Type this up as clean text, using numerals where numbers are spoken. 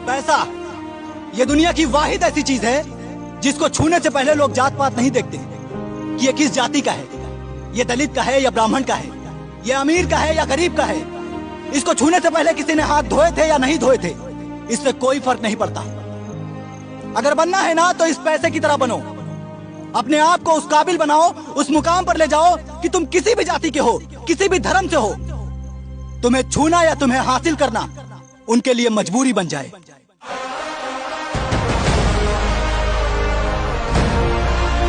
पैसा ये दुनिया की वाहिद ऐसी चीज है जिसको छूने से पहले लोग जात पात नहीं देखते कि ये किस जाति का है, ये दलित का है या ब्राह्मण का है, ये अमीर का है या गरीब का है। इसको छूने से पहले किसी ने हाथ धोए थे या नहीं धोए थे, इससे कोई फर्क नहीं पड़ता। अगर बनना है ना तो इस पैसे की तरह बनो, अपने आप को उस काबिल बनाओ, उस मुकाम पर ले जाओ कि तुम किसी भी जाति के हो, किसी भी धर्म से हो, तुम्हें छूना या तुम्हें हासिल करना उनके लिए मजबूरी बन जाए।